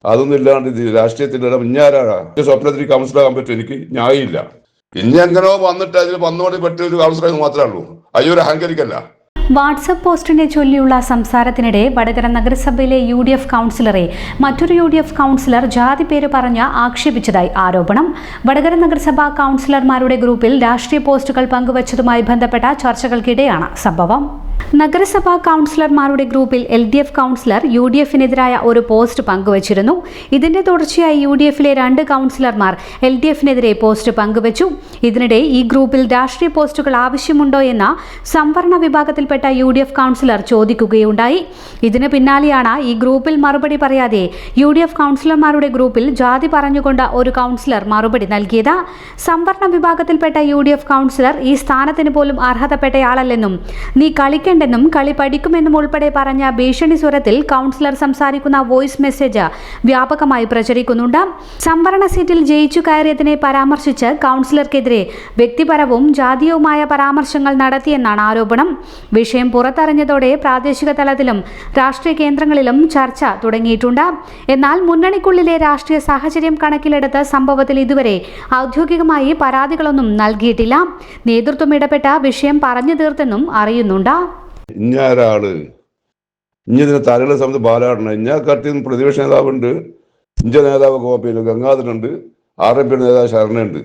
അതൊന്നും ഇല്ലാണ്ട് ഇത് രാഷ്ട്രീയത്തിൻ്റെ ഇഞ്ഞാരാ സ്വപ്നത്തിൽ കൗൺസിലാകാൻ പറ്റും? എനിക്ക് ന്യായമില്ല. ഇനി എങ്ങനെയോ വന്നിട്ട് അതിൽ വന്നോടി പറ്റിയ ഒരു കൗൺസിലർ മാത്രമേ ഉള്ളൂ. അയ്യോ, അഹങ്കരിക്കല്ല. വാട്സപ്പ് പോസ്റ്റിനെ ചൊല്ലിയുള്ള സംസാരത്തിനിടെ വടകര നഗരസഭയിലെ UDF കൗൺസിലറെ മറ്റൊരു UDF കൗൺസിലർ ജാതി പേര് പറഞ്ഞ് ആക്ഷേപിച്ചതായി ആരോപണം. വടകര നഗരസഭാ കൗൺസിലർമാരുടെ ഗ്രൂപ്പിൽ രാഷ്ട്രീയ പോസ്റ്റുകൾ പങ്കുവച്ചതുമായി ബന്ധപ്പെട്ട ചർച്ചകൾക്കിടെയാണ് സംഭവം. നഗരസഭാ കൗൺസിലർമാരുടെ ഗ്രൂപ്പിൽ LDF കൗൺസിലർ UDFനെതിരായ ഒരു പോസ്റ്റ് പങ്കുവച്ചിരുന്നു. ഇതിന്റെ തുടർച്ചയായി UDFലെ 2 കൗൺസിലർമാർ LDFനെതിരെ പോസ്റ്റ് പങ്കുവച്ചു. ഇതിനിടെ ഈ ഗ്രൂപ്പിൽ രാഷ്ട്രീയ പോസ്റ്റുകൾ ആവശ്യമുണ്ടോ എന്ന സംവരണ വിഭാഗത്തിൽപ്പെട്ട UDF കൗൺസിലർ ചോദിക്കുകയുണ്ടായി. ഇതിന് പിന്നാലെയാണ് ഈ ഗ്രൂപ്പിൽ മറുപടി പറയാതെ UDF കൗൺസിലർമാരുടെ ഗ്രൂപ്പിൽ ജാതി പറഞ്ഞുകൊണ്ട് ഒരു കൗൺസിലർ മറുപടി നൽകിയത്. സംവരണ വിഭാഗത്തിൽപ്പെട്ട UDF കൗൺസിലർ ഈ സ്ഥാനത്തിന് പോലും അർഹതപ്പെട്ടയാളല്ലെന്നും നീ കളിക്കേണ്ടെന്നും കളി പഠിക്കുമെന്നും ഉൾപ്പെടെ പറഞ്ഞ ഭീഷണി സ്വരത്തിൽ കൗൺസിലർ സംസാരിക്കുന്ന വോയിസ് മെസ്സേജ് വ്യാപകമായി പ്രചരിക്കുന്നുണ്ട്. സംവരണ സീറ്റിൽ ജയിച്ചു കയറിയതിനെ പരാമർശിച്ച് കൗൺസിലർക്കെതിരെ വ്യക്തിപരവും ജാതീയവുമായ പരാമർശങ്ങൾ നടത്തിയെന്നാണ് ആരോപണം. വിഷയം പുറത്തറിഞ്ഞതോടെ പ്രാദേശിക തലത്തിലും രാഷ്ട്രീയ കേന്ദ്രങ്ങളിലും ചർച്ച തുടങ്ങിയിട്ടുണ്ട്. എന്നാൽ മുന്നണിക്കുള്ളിലെ രാഷ്ട്രീയ സാഹചര്യം കണക്കിലെടുത്ത് സംഭവത്തിൽ ഇതുവരെ ഔദ്യോഗികമായി പരാതികളൊന്നും നൽകിയിട്ടില്ല. നേതൃത്വം ഇടപെട്ട വിഷയം പറഞ്ഞു തീർത്തെന്നും അറിയുന്നുണ്ട്. ഇഞ്ഞാരാള് ഇതിനെ തലകളെ സംബന്ധിച്ച് ബാലാടണം. ഇഞ്ഞാക്കാട്ടിൽ പ്രതിപക്ഷ നേതാവുണ്ട്, ഇഞ്ച നേതാവ് കോപ്പയില് ഗംഗാധരനുണ്ട്, RMP നേതാവ് ശരണുണ്ട്.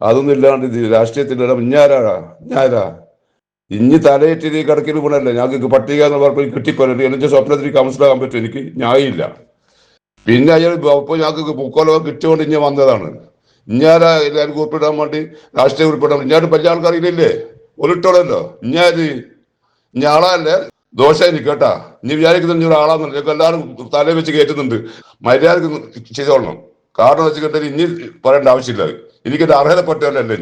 അതൊന്നും ഇല്ലാണ്ട് ഇത് രാഷ്ട്രീയത്തിൻ്റെ ഇഞ്ഞാരാ ഇഞ്ഞി തലയേറ്റ് കിടക്കിൽ പോണല്ലേ. ഞങ്ങൾക്ക് പട്ടിക എന്ന് പറഞ്ഞപ്പോൾ കിട്ടിക്കൊല്ലി എന്നെ സ്വപ്നത്തിൽ കൗൺസിലാകാൻ പറ്റും? എനിക്ക് ന്യായമില്ല. പിന്നെ അയാൾ ഇപ്പോൾ ഞങ്ങൾക്ക് പൂക്കോലം കിട്ടിയോണ്ട് ഇഞ്ഞ വന്നതാണ്. ഇഞ്ഞാരാ എല്ലാവരും കുറിപ്പിടാൻ വേണ്ടി രാഷ്ട്രീയ കുറിപ്പിടാൻ ഇഞ്ഞാട് വലിയ ആൾക്കാരില്ലേ ഒരിട്ടോളല്ലോ. ഇനി ആളല്ലേ ദോഷം എനിക്ക് കേട്ടാ. ഇനി വിചാരിക്കുന്ന ഒരാളാന്ന് എല്ലാവരും തലയിൽ വെച്ച് കയറ്റുന്നുണ്ട്. മര്യാദക്ക് ചെയ്തോളണം. കാരണം വെച്ച് കേട്ടാൽ ഇനി പറയേണ്ട ആവശ്യമില്ല. എനിക്കൊരു അർഹതപ്പെട്ടവരല്ലേ.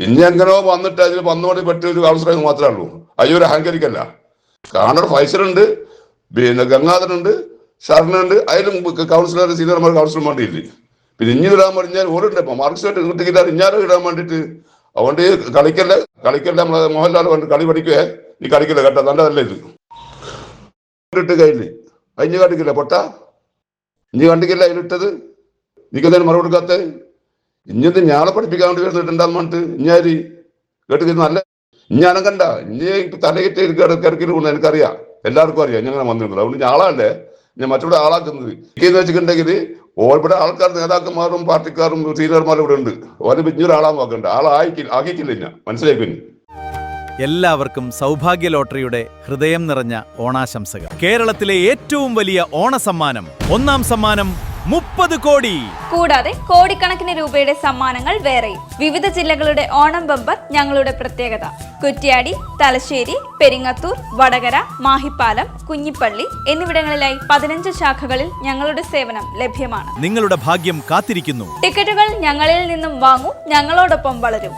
ഇനി എങ്ങനെയോ വന്നിട്ട് അതിൽ വന്നോടി പറ്റിയ ഒരു കൗൺസിലർ മാത്രമേ ഉള്ളൂ. അയ്യോ, അഹങ്കരിക്കല്ല. കാരണം ഫൈസലുണ്ട്, പിന്നെ ഗംഗാധരനുണ്ട്, ശരണുണ്ട്. അതിലും കൗൺസിലർ സീനിയർമാർ കൗൺസിലർമാർ ഇല്ലേ. പിന്നെ ഇനി ഇടാൻ വേണ്ടി ഞാൻ ഓരോരുണ്ട് മാർക്സിസ്റ്റ് കിട്ടിക്കില്ല ഇഞ്ഞാരും ഇടാൻ വേണ്ടിയിട്ട്. അതുകൊണ്ട് കളിക്കല്ല മോഹൻലാൽ കൊണ്ട് കളി പഠിക്കുവേ. നീ കളിക്കില്ല കേട്ടോ, നല്ലതല്ല ഇത്. ഇട്ട് കയ്യില് അതിന് കണ്ടിക്കില്ല പൊട്ട. ഇനി കണ്ടിക്കില്ല അതിലിട്ടത്. നീക്കെന്തായാലും മറുപടി കൊടുക്കാത്ത ഇഞ്ഞത് ഞാളെ പഠിപ്പിക്കാൻ വേണ്ടി വരുന്നിട്ടുണ്ടാന്ന് പറഞ്ഞിട്ട് ഇഞ്ഞാരി കേട്ടിട്ട് നല്ല ഇഞ്ഞാനം കണ്ട ഇനി തലകിട്ട് കിടക്കിൽ കൊണ്ട് എനിക്കറിയാം, എല്ലാവർക്കും അറിയാം ഞാൻ വന്നിരുന്നത്. അതുകൊണ്ട് ഞാളല്ലേ ഞാൻ മറ്റുള്ള ആളാക്കുന്നത്. എന്ന് വെച്ചിട്ടുണ്ടെങ്കിൽ ഓൾപ്പെടെ ആൾക്കാർ നേതാക്കന്മാരും പാർട്ടിക്കാരും സീനിയർമാരും ഇവിടെ ഉണ്ട്. ഓരോ പിന്നൊരാളാൻ നോക്കണ്ട. ആക്കിക്കില്ല ഞാൻ മനസ്സിലാക്കി. എല്ലാവർക്കും സൗഭാഗ്യ ലോട്ടറിയുടെ ഹൃദയം നിറഞ്ഞ ഓണാശംസകൾ. കേരളത്തിലെ ഏറ്റവും വലിയ ഓണസമ്മാനം 1ാം സമ്മാനം 30 കോടി. കൂടാതെ കോടിക്കണക്കിന് രൂപയുടെ സമ്മാനങ്ങൾ വേറെയും. വിവിധ ജില്ലകളുടെ ഓണം ബമ്പർ ഞങ്ങളുടെ പ്രത്യേകത. കുറ്റ്യാടി, തലശ്ശേരി, പെരിങ്ങത്തൂർ, വടകര, മാഹിപ്പാലം, കുഞ്ഞിപ്പള്ളി എന്നിവിടങ്ങളിലായി 15 ശാഖകളിൽ ഞങ്ങളുടെ സേവനം ലഭ്യമാണ്. നിങ്ങളുടെ ഭാഗ്യം കാത്തിരിക്കുന്നു. ടിക്കറ്റുകൾ ഞങ്ങളിൽ നിന്നും വാങ്ങൂ, ഞങ്ങളോടൊപ്പം വളരും.